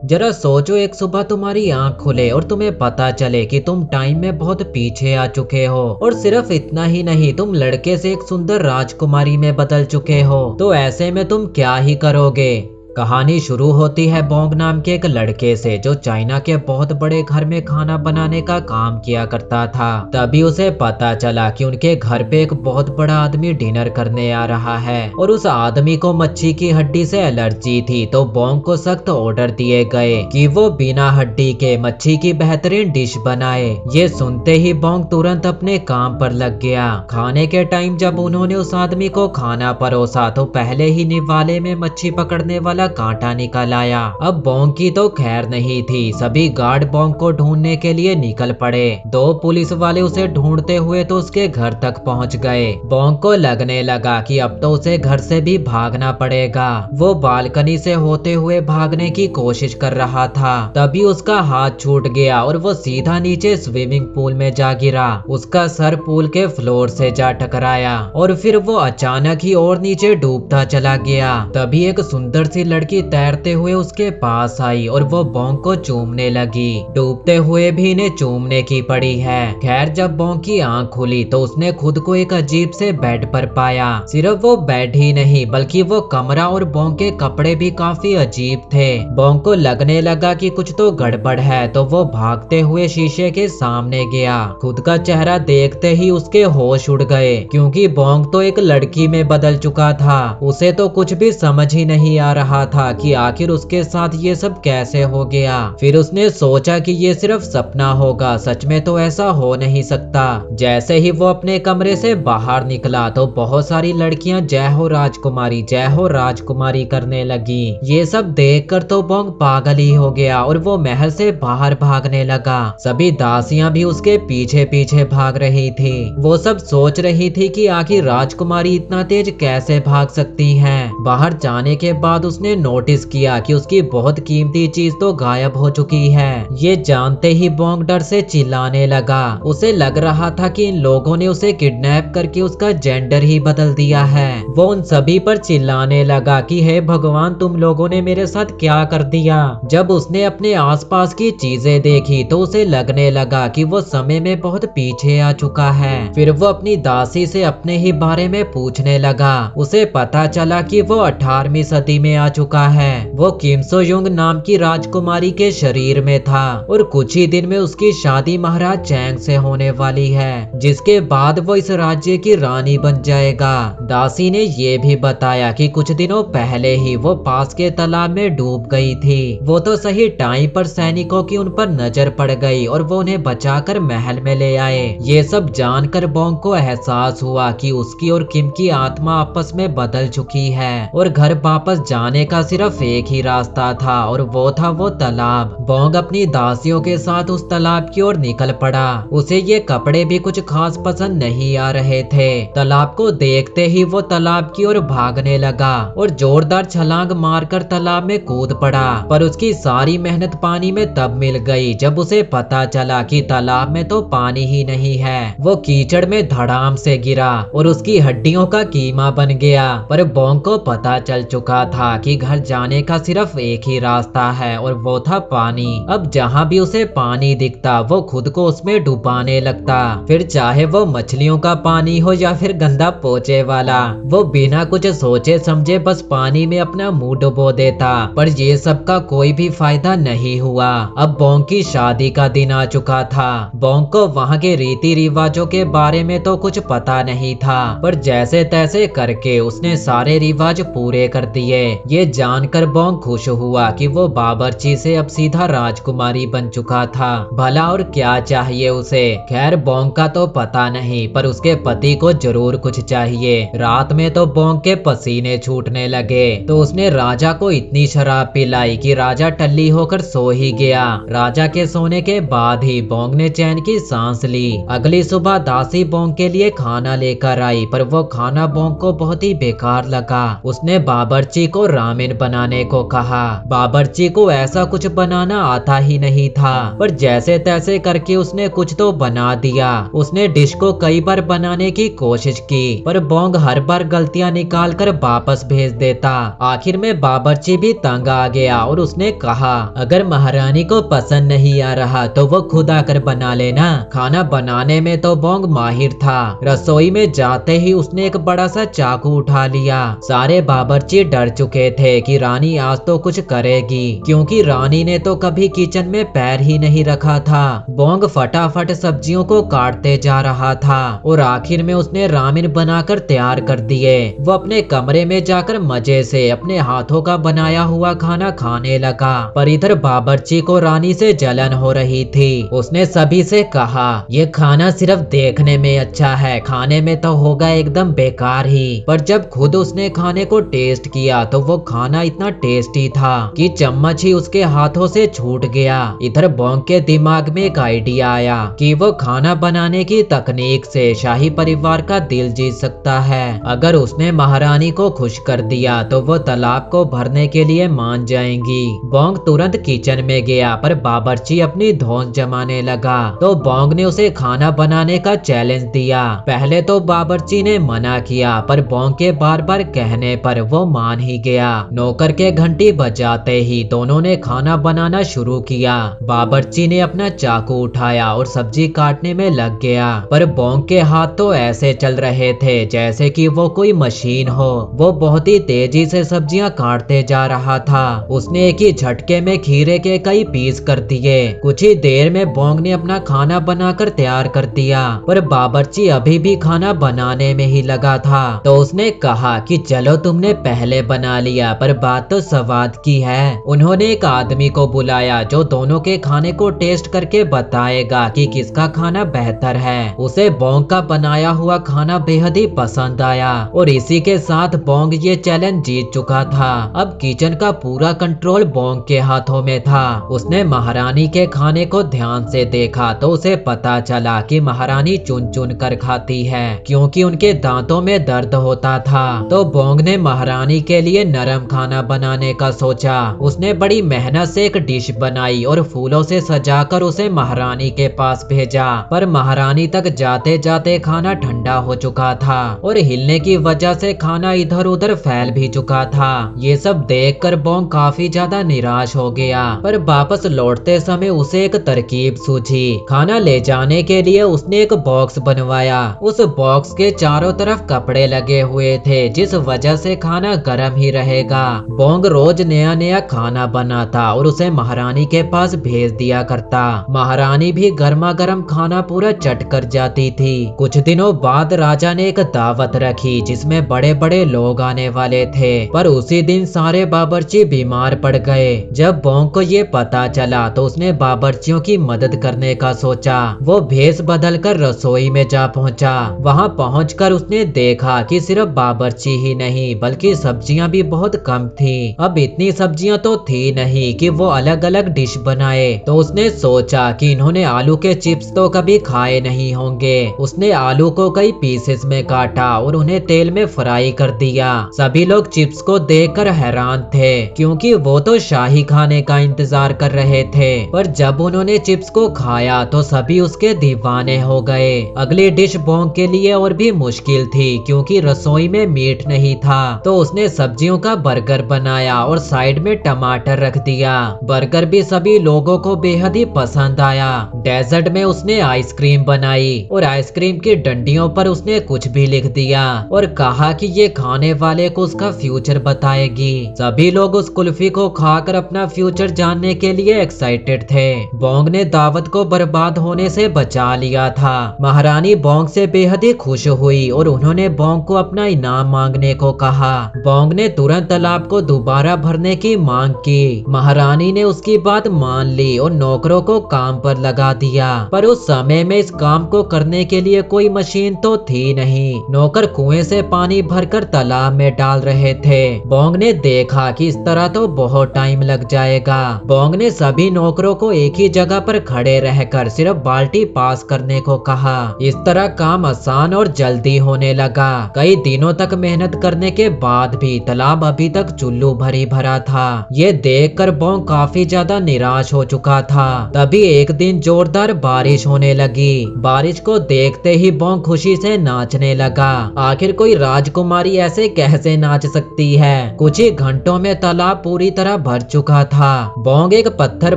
जरा सोचो, एक सुबह तुम्हारी आंख खुले और तुम्हें पता चले कि तुम टाइम में बहुत पीछे आ चुके हो, और सिर्फ इतना ही नहीं, तुम लड़के से एक सुंदर राजकुमारी में बदल चुके हो। तो ऐसे में तुम क्या ही करोगे। कहानी शुरू होती है बोंग नाम के एक लड़के से, जो चाइना के बहुत बड़े घर में खाना बनाने का काम किया करता था। तभी उसे पता चला कि उनके घर पे एक बहुत बड़ा आदमी डिनर करने आ रहा है, और उस आदमी को मच्छी की हड्डी से एलर्जी थी। तो बोंग को सख्त ऑर्डर दिए गए कि वो बिना हड्डी के मच्छी की बेहतरीन डिश बनाए। ये सुनते ही बोंग तुरंत अपने काम पर लग गया। खाने के टाइम जब उन्होंने उस आदमी को खाना परोसा, तो पहले ही निवाले में मच्छी पकड़ने वाला कांटा निकल आया। अब बोंग की तो खैर नहीं थी। सभी गार्ड बोंग को ढूंढने के लिए निकल पड़े। दो पुलिस वाले उसे ढूंढते हुए तो उसके घर तक पहुंच गए। बोंग को लगने लगा कि अब तो उसे घर से भी भागना पड़ेगा। वो बालकनी से होते हुए भागने की कोशिश कर रहा था, तभी उसका हाथ छूट गया और वो सीधा नीचे स्विमिंग पूल में जा गिरा। उसका सर पूल के फ्लोर से जा टकराया और फिर वो अचानक ही और नीचे डूबता चला गया। तभी एक सुंदर सी लड़की तैरते हुए उसके पास आई और वो बोंग को चूमने लगी। डूबते हुए भी इन्हें चूमने की पड़ी है। खैर, जब बोंग की आंख खुली तो उसने खुद को एक अजीब से बेड पर पाया। सिर्फ वो बेड ही नहीं, बल्कि वो कमरा और बोंग के कपड़े भी काफी अजीब थे। बोंग को लगने लगा कि कुछ तो गड़बड़ है, तो वो भागते हुए शीशे के सामने गया। खुद का चेहरा देखते ही उसके होश उड़ गए, क्योंकि बोंग तो एक लड़की में बदल चुका था। उसे तो कुछ भी समझ ही नहीं आ रहा था कि आखिर उसके साथ ये सब कैसे हो गया। फिर उसने सोचा कि ये सिर्फ सपना होगा, सच में तो ऐसा हो नहीं सकता। जैसे ही वो अपने कमरे से बाहर निकला तो बहुत सारी लड़कियां जय हो राजकुमारी करने लगी। ये सब देखकर तो बोंग पागल ही हो गया और वो महल से बाहर भागने लगा। सभी दासियां भी उसके पीछे पीछे भाग रही थी। वो सब सोच रही थी कि आखिर राजकुमारी इतना तेज कैसे भाग सकती है। बाहर जाने के बाद उसने नोटिस किया कि उसकी बहुत कीमती चीज तो गायब हो चुकी है। ये जानते ही बोंग डर से चिल्लाने लगा। उसे लग रहा था कि इन लोगों ने उसे किडनैप करके उसका जेंडर ही बदल दिया है। वो उन सभी पर चिल्लाने लगा कि हे भगवान, तुम लोगों ने मेरे साथ क्या कर दिया। जब उसने अपने आसपास की चीजें देखी तो उसे लगने लगा कि वो समय में बहुत पीछे आ चुका है। फिर वो अपनी दासी से अपने ही बारे में पूछने लगा। उसे पता चला कि वो 18वीं सदी में आ चुका है। वो किम सो युंग नाम की राजकुमारी के शरीर में था और कुछ ही दिन में उसकी शादी महाराज चैंग से होने वाली है, जिसके बाद वो इस राज्य की रानी बन जाएगा। दासी ने ये भी बताया कि कुछ दिनों पहले ही वो पास के तालाब में डूब गई थी। वो तो सही टाइम पर सैनिकों की उन पर नजर पड़ गई और वो उन्हें बचाकर महल में ले आए। ये सब जानकर बोंग को एहसास हुआ कि उसकी और किम की आत्मा आपस में बदल चुकी है और घर वापस जाने का सिर्फ एक ही रास्ता था, और वो था वो तालाब। बोंग अपनी दासियों के साथ उस तालाब की ओर निकल पड़ा। उसे ये कपड़े भी कुछ खास पसंद नहीं आ रहे थे। तालाब को देखते ही वो तालाब की ओर भागने लगा और जोरदार छलांग मारकर तालाब में कूद पड़ा। पर उसकी सारी मेहनत पानी में तब मिल गई जब उसे पता चला कि तालाब में तो पानी ही नहीं है। वो कीचड़ में धड़ाम से गिरा और उसकी हड्डियों का कीमा बन गया। पर बोंग को पता चल चुका था कि घर जाने का सिर्फ एक ही रास्ता है, और वो था पानी। अब जहाँ भी उसे पानी दिखता वो खुद को उसमें डुबाने लगता। फिर चाहे वो मछलियों का पानी हो या फिर गंदा पोछे वाला, वो बिना कुछ सोचे समझे बस पानी में अपना मुंह डुबो देता। पर ये सब का कोई भी फायदा नहीं हुआ। अब बोंग की शादी का दिन आ चुका था। बोंग को वहाँ के रीति रिवाजों के बारे में तो कुछ पता नहीं था, पर जैसे तैसे करके उसने सारे रिवाज पूरे कर दिए। ये जानकर बोंग खुश हुआ कि वो बावर्ची से अब सीधा राजकुमारी बन चुका था। भला और क्या चाहिए उसे। खैर, बोंग का तो पता नहीं, पर उसके पति को जरूर कुछ चाहिए। रात में तो बोंग के पसीने छूटने लगे, तो उसने राजा को इतनी शराब पिलाई कि राजा टल्ली होकर सो ही गया। राजा के सोने के बाद ही बोंग ने चैन की सांस ली। अगली सुबह दासी बोंग के लिए खाना लेकर आई, पर वो खाना बोंग को बहुत ही बेकार लगा। उसने बावर्ची को रामेन रामेन बनाने को कहा। बावर्ची को ऐसा कुछ बनाना आता ही नहीं था, पर जैसे तैसे करके उसने कुछ तो बना दिया। उसने डिश को कई बार बनाने की कोशिश की, पर बोंग हर बार गलतियां निकाल कर वापस भेज देता। आखिर में बावर्ची भी तंग आ गया और उसने कहा, अगर महारानी को पसंद नहीं आ रहा तो वो खुद आकर बना लेना। खाना बनाने में तो बोंग माहिर था। रसोई में जाते ही उसने एक बड़ा सा चाकू उठा लिया। सारे बावर्ची डर चुके थे कि रानी आज तो कुछ करेगी, क्योंकि रानी ने तो कभी किचन में पैर ही नहीं रखा था। बोंग फटाफट सब्जियों को काटते जा रहा था और आखिर में उसने रामेन बनाकर तैयार कर दिए। वो अपने कमरे में जाकर मजे से अपने हाथों का बनाया हुआ खाना खाने लगा, पर इधर बावर्ची को रानी से जलन हो रही थी। उसने सभी से कहा, ये खाना सिर्फ देखने में अच्छा है, खाने में तो होगा एकदम बेकार ही। पर जब खुद उसने खाने को टेस्ट किया तो वो खाना इतना टेस्टी था कि चम्मच ही उसके हाथों से छूट गया। इधर बोंग के दिमाग में एक आइडिया आया कि वो खाना बनाने की तकनीक से शाही परिवार का दिल जीत सकता है। अगर उसने महारानी को खुश कर दिया तो वो तालाब को भरने के लिए मान जाएंगी। बोंग तुरंत किचन में गया, पर बावर्ची अपनी धौंस जमाने लगा तो बोंग ने उसे खाना बनाने का चैलेंज दिया। पहले तो बावर्ची ने मना किया, पर बोंग के बार बार कहने पर वो मान ही गया। नौकर के घंटी बजाते ही दोनों ने खाना बनाना शुरू किया। बावर्ची ने अपना चाकू उठाया और सब्जी काटने में लग गया, पर बोंग के हाथ तो ऐसे चल रहे थे जैसे कि वो कोई मशीन हो। वो बहुत ही तेजी से सब्जियां काटते जा रहा था। उसने एक ही झटके में खीरे के कई पीस कर दिए। कुछ ही देर में बोंग ने अपना खाना बनाकर तैयार कर दिया, पर बावर्ची अभी भी खाना बनाने में ही लगा था। तो उसने कहा कि चलो तुमने पहले बना लिया, पर बात तो स्वाद की है। उन्होंने एक आदमी को बुलाया जो दोनों के खाने को टेस्ट करके बताएगा कि किसका खाना बेहतर है। उसे बोंग का बनाया हुआ खाना बेहद ही पसंद आया और इसी के साथ बोंग ये चैलेंज जीत चुका था। अब किचन का पूरा कंट्रोल बोंग के हाथों में था। उसने महारानी के खाने को ध्यान से देखा तो उसे पता चला कि महारानी चुन चुन कर खाती है, क्योंकि उनके दांतों में दर्द होता था। तो बोंग ने महारानी के लिए नरम खाना बनाने का सोचा। उसने बड़ी मेहनत से एक डिश बनाई और फूलों से सजाकर उसे महारानी के पास भेजा, पर महारानी तक जाते जाते खाना ठंडा हो चुका था और हिलने की वजह से खाना इधर उधर फैल भी चुका था। ये सब देखकर बोंग काफी ज्यादा निराश हो गया, पर वापस लौटते समय उसे एक तरकीब सूझी। खाना ले जाने के लिए उसने एक बॉक्स बनवाया। उस बॉक्स के चारों तरफ कपड़े लगे हुए थे, जिस वजह से खाना गर्म ही रहेगा। बोंग रोज नया नया खाना बनाता और उसे महारानी के पास भेज दिया करता। महारानी भी गर्मा गर्म खाना पूरा चट कर जाती थी। कुछ दिनों बाद राजा ने एक दावत रखी जिसमें बड़े बड़े लोग आने वाले थे, पर उसी दिन सारे बावर्ची बीमार पड़ गए। जब बोंग को ये पता चला तो उसने बावर्चियों की मदद करने का सोचा। वो भेष बदलकर रसोई में जा पहुंचा। वहां पहुंचकर उसने देखा कि सिर्फ बावर्ची ही नहीं बल्कि सब्जियां भी बहुत कम थी। अब इतनी सब्जियां तो थी नहीं कि वो अलग अलग डिश बनाए। तो उसने सोचा कि इन्होंने आलू के चिप्स तो कभी खाए नहीं होंगे। उसने आलू को कई पीसेस में काटा और उन्हें तेल में फ्राई कर दिया। सभी लोग चिप्स को देखकर हैरान थे, क्योंकि वो तो शाही खाने का इंतजार कर रहे थे। पर जब उन्होंने चिप्स को खाया तो सभी उसके दीवाने हो गए। अगली डिश बोंग के लिए और भी मुश्किल थी, क्योंकि रसोई में मीट नहीं था। तो उसने सब्जियों का बर्गर बनाया और साइड में टमाटर रख दिया। बर्गर भी सभी लोगों को बेहद ही पसंद आया। डेजर्ट में उसने आइसक्रीम बनाई और आइसक्रीम की डंडियों पर उसने कुछ भी लिख दिया और कहा कि ये खाने वाले को उसका फ्यूचर बताएगी। सभी लोग उस कुल्फी को खाकर अपना फ्यूचर जानने के लिए एक्साइटेड थे। बोंग ने दावत को बर्बाद होने से बचा लिया था। महारानी बोंग से बेहद ही खुश हुई और उन्होंने बोंग को अपना इनाम मांगने को कहा। बोंग ने तुरंत तालाब को दोबारा भरने की मांग की। महारानी ने उसकी बात मान ली और नौकरों को काम पर लगा दिया, पर उस समय में इस काम को करने के लिए कोई मशीन तो थी नहीं। नौकर कुएं से पानी भरकर तालाब में डाल रहे थे। बोंग ने देखा कि इस तरह तो बहुत टाइम लग जाएगा। बोंग ने सभी नौकरों को एक ही जगह पर खड़े रहकर सिर्फ बाल्टी पास करने को कहा। इस तरह काम आसान और जल्दी होने लगा। कई दिनों तक मेहनत करने के बाद भी तालाब अभी तक चुल्लू भरी भरा था। ये देखकर बोंग काफी ज्यादा निराश हो चुका था। तभी एक दिन जोरदार बारिश होने लगी। बारिश को देखते ही बोंग खुशी से नाचने लगा। आखिर कोई राजकुमारी ऐसे कैसे नाच सकती है। कुछ ही घंटों में तालाब पूरी तरह भर चुका था। बोंग एक पत्थर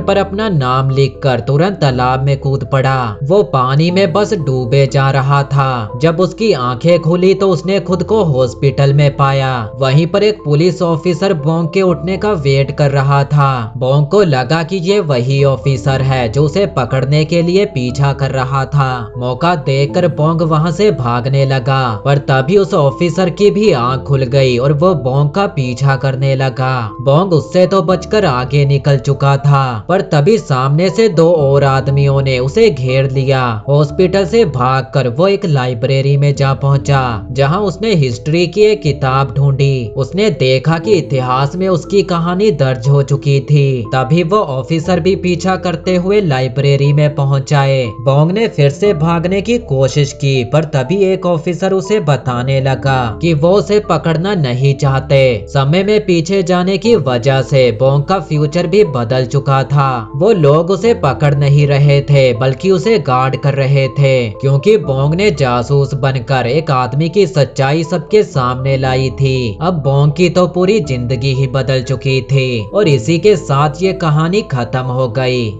पर अपना नाम लिखकर तुरंत तालाब में कूद पड़ा। वो पानी में बस डूबे जा रहा था। जब उसकी आंखें खुली तो उसने खुद को हॉस्पिटल में पाया। वहीं पर एक पुलिस ऑफिसर बोंग के उठने का वेट कर रहा था। बोंग को लगा कि ये वही ऑफिसर है जो उसे पकड़ने के लिए पीछा कर रहा था। मौका देखकर बोंग वहां से भागने लगा, पर तभी उस ऑफिसर की भी आंख खुल गई और वो बोंग का पीछा करने लगा। बोंग उससे तो बचकर आगे निकल चुका था, पर तभी सामने से दो और आदमियों ने उसे घेर लिया। हॉस्पिटल से भागकर वो एक लाइब्रेरी में जा पहुंचा, जहां उसने हिस्ट्री की एक किताब ढूंढी। उसने देखा कि इतिहास में उसकी कहानी दर्ज हो चुकी थी। तभी वो ऑफिसर भी पीछा करते हुए लाइब्रेरी में पहुंच जाए। बोंग ने फिर से भागने की कोशिश की, पर तभी एक ऑफिसर उसे बताने लगा कि वो उसे पकड़ना नहीं चाहते। समय में पीछे जाने की वजह से बोंग का फ्यूचर भी बदल चुका था। वो लोग उसे पकड़ नहीं रहे थे, बल्कि उसे गार्ड कर रहे थे, क्योंकि बोंग ने जासूस बनकर एक आदमी की सच्चाई सबके सामने लाई थी। अब बोंग की तो पूरी जिंदगी ही बदल चुकी थी और इसी के साथ ये कहानी खत्म हो गई।